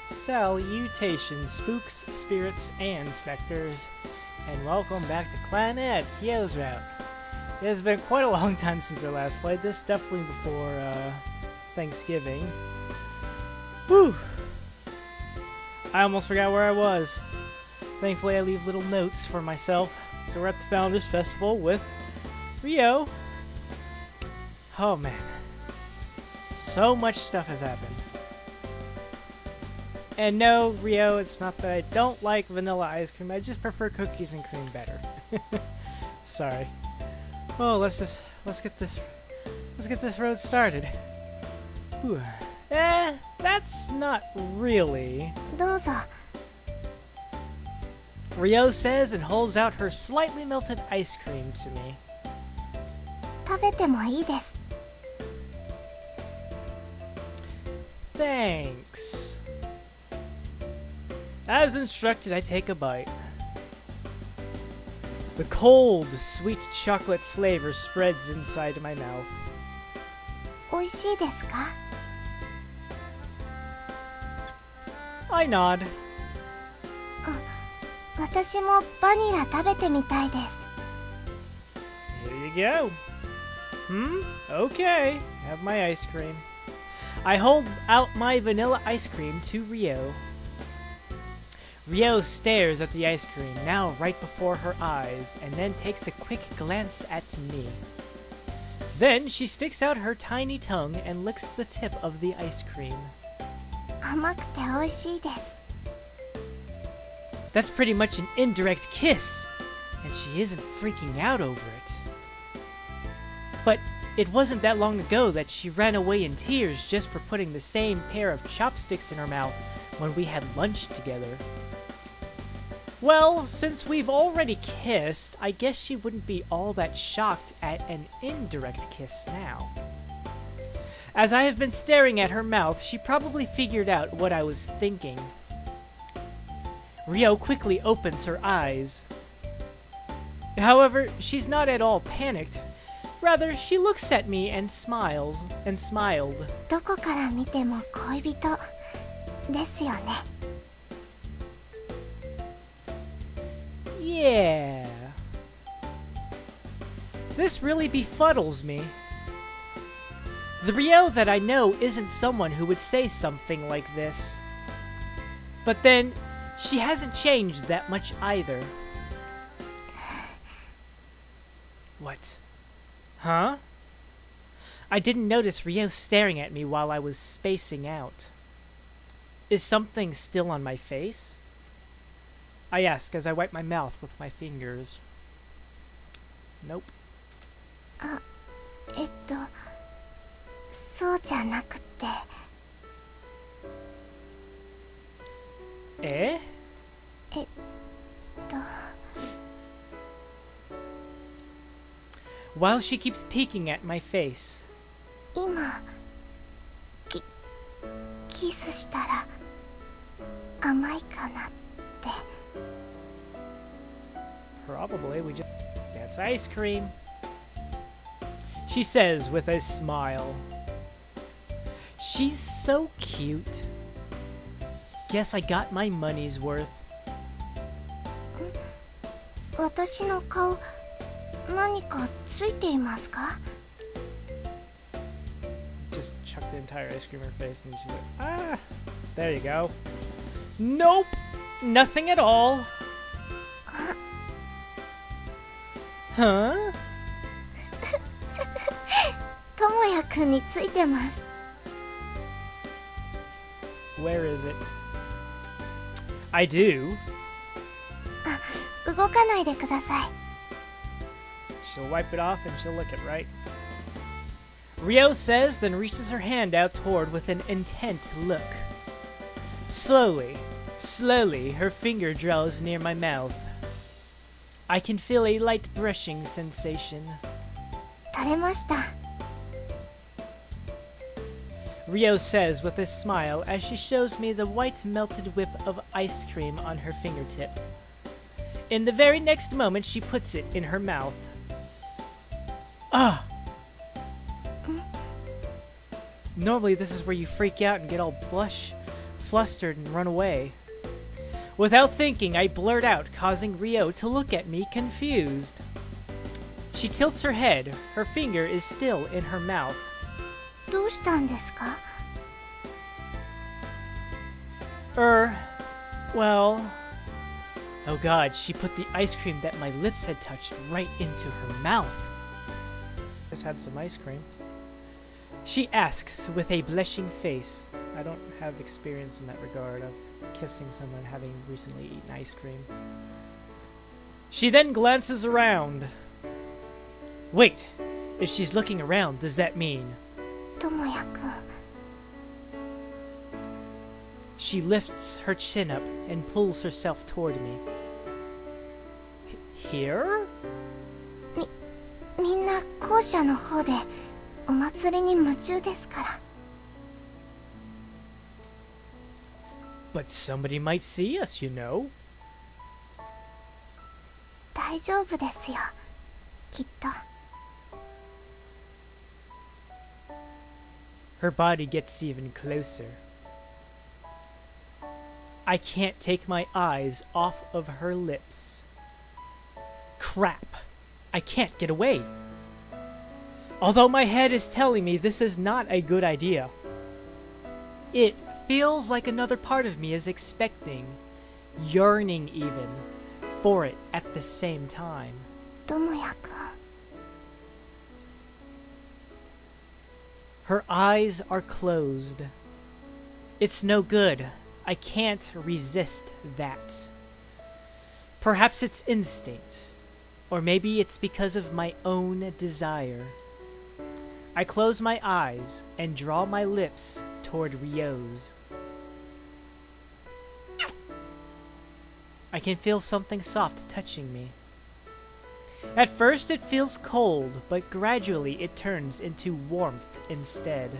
Salutations, spooks, spirits, and specters, and welcome back to Clannad, Kyou's route. It has been quite a long time since I last played this, definitely before Thanksgiving. Whew! I almost forgot where I was. Thankfully I leave little notes for myself. So we're at the Founders Festival with Ryo. Oh man. So much stuff has happened. And no, Ryo, it's not that I don't like vanilla ice cream, I just prefer cookies and cream better. Sorry. Oh, let's get this road started. Whew. That's not really. どうぞ Ryo says and holds out her slightly melted ice cream to me. 食べてもいいです Thanks. As instructed, I take a bite. The cold, sweet chocolate flavor spreads inside my mouth. 美味しいですか I nod. 私もバニラ食べてみたいです Here you go. Okay. Have my ice cream. I hold out my vanilla ice cream to Ryo. Ryo stares at the ice cream, now right before her eyes, and then takes a quick glance at me. Then she sticks out her tiny tongue and licks the tip of the ice cream. 甘くて美味しいです That's pretty much an indirect kiss, and she isn't freaking out over it. But it wasn't that long ago that she ran away in tears just for putting the same pair of chopsticks in her mouth when we had lunch together. Well, since we've already kissed, I guess she wouldn't be all that shocked at an indirect kiss now. As I have been staring at her mouth, she probably figured out what I was thinking. Ryo quickly opens her eyes. However, she's not at all panicked. Rather, she looks at me and smiled. どこから見ても恋人ですよね Yeah. This really befuddles me. The Ryo that I know isn't someone who would say something like this. But then, she hasn't changed that much either. What? Huh? I didn't notice Ryo staring at me while I was spacing out. Is something still on my face? I ask as I wipe my mouth with my fingers. Nope. そうじゃなくて Eh? えっと While she keeps peeking at my face. 今キスしたら甘いかなって Probably, That's ice cream. She says with a smile. She's so cute. Guess I got my money's worth. 私の顔何かついていますか Just chuck the entire ice cream in her face and she's like, ah, there you go. Nope, nothing at all. Huh? 智也くんについてます Where is it? I do. 動かないでください She'll wipe it off and she'll lick it, right? Ryo says, then reaches her hand out toward with an intent look. Slowly, her finger draws near my mouth. I can feel a light brushing sensation. 取れました Ryo says with a smile as she shows me the white melted whip of ice cream on her fingertip. In the very next moment, she puts it in her mouth. Ah! Normally this is where you freak out and get all flustered and run away. Without thinking, I blurt out, causing Ryo to look at me confused. She tilts her head. Her finger is still in her mouth. どうしたんですか? Well... Oh god, she put the ice cream that my lips had touched right into her mouth. Just had some ice cream. She asks with a blushing face. I don't have experience in that regard of kissing someone having recently eaten ice cream. She then glances around. Wait, if she's looking around, does that mean... Tomoya-kun. She lifts her chin up and pulls herself toward me. Here? みんな校舎の方でお祭りに夢中ですから。But somebody might see us, you know. 大丈夫ですよ、きっと。Her body gets even closer. I can't take my eyes off of her lips. Crap! I can't get away. Although my head is telling me this is not a good idea, it feels like another part of me is expecting, yearning even, for it at the same time. Tomoya-kun. Her eyes are closed. It's no good. I can't resist that. Perhaps it's instinct, or maybe it's because of my own desire. I close my eyes and draw my lips toward Ryo's. I can feel something soft touching me. At first it feels cold, but gradually it turns into warmth instead.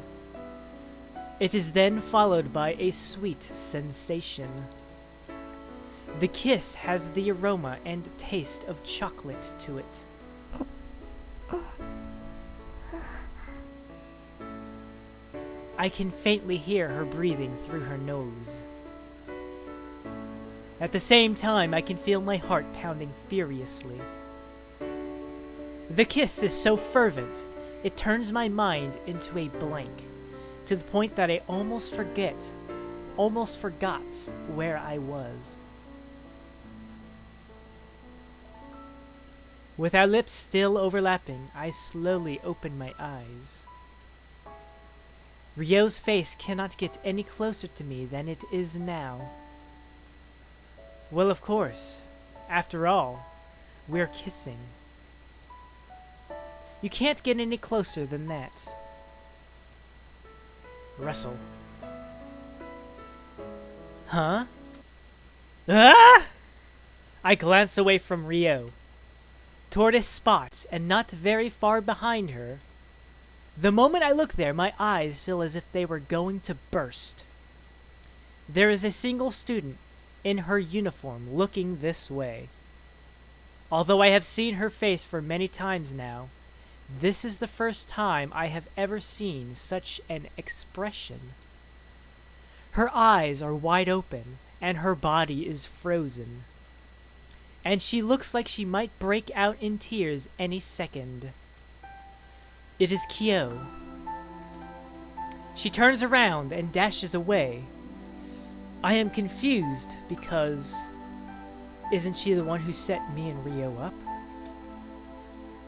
It is then followed by a sweet sensation. The kiss has the aroma and taste of chocolate to it. I can faintly hear her breathing through her nose. At the same time, I can feel my heart pounding furiously. The kiss is so fervent, it turns my mind into a blank, to the point that I almost forgot where I was. With our lips still overlapping, I slowly open my eyes. Ryo's face cannot get any closer to me than it is now. Well, of course. After all, we're kissing. You can't get any closer than that. Russell. Huh? Ah! I glance away from Ryo, toward a spot and not very far behind her. The moment I look there, my eyes feel as if they were going to burst. There is a single student in her uniform looking this way. Although I have seen her face for many times now, this is the first time I have ever seen such an expression. Her eyes are wide open, and her body is frozen. And she looks like she might break out in tears any second. It is Kyou. She turns around and dashes away. I am confused because... isn't she the one who set me and Ryo up?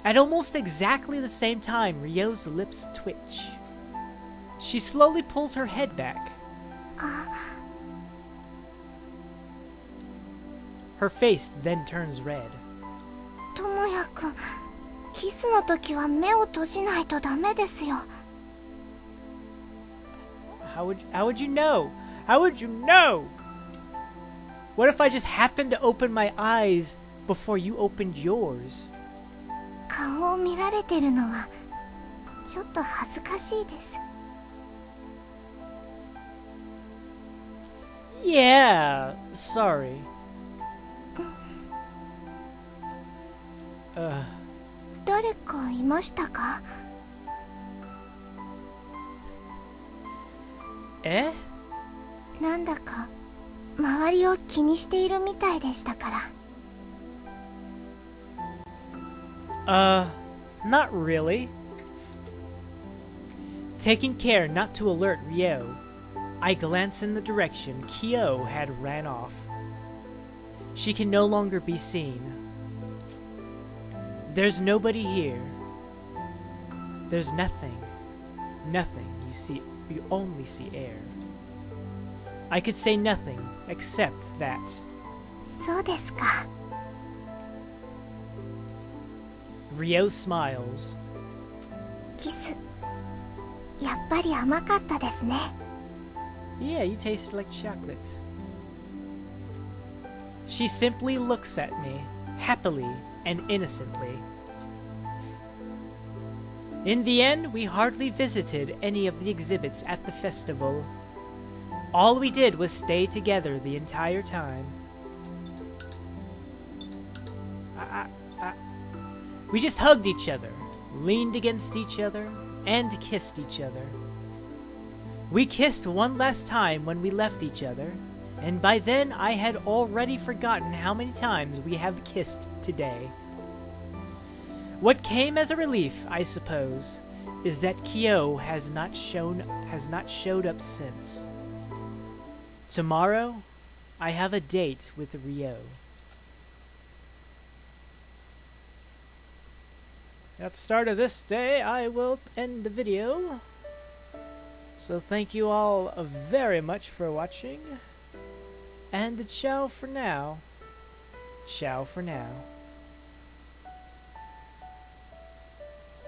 At almost exactly the same time, Ryo's lips twitch. She slowly pulls her head back. Her face then turns red. Tomoya-kun, キスの時は目を閉じないとダメですよ。How would you know? How would you know? What if I just happened to open my eyes before you opened yours? 顔を見られてるのはちょっと恥ずかしいです。Yeah, sorry. 誰かいましたか? え?なんだか周りを気にしているみたいでしたから。Not really. Taking care not to alert Ryo, I glance in the direction Kyou had ran off. She can no longer be seen. There's nobody here. There's nothing. Nothing. You only see air. I could say nothing except that. そうですか。Ryo smiles. キス、やっぱり甘かったですね。Yeah, you tasted like chocolate. She simply looks at me, happily and innocently. In the end, we hardly visited any of the exhibits at the festival. All we did was stay together the entire time. We just hugged each other, leaned against each other, and kissed each other. We kissed one last time when we left each other, and by then I had already forgotten how many times we have kissed today. What came as a relief, I suppose, is that Kyou has not showed up since. Tomorrow, I have a date with Ryo. At the start of this day, I will end the video. So thank you all very much for watching. And ciao for now. Ciao for now.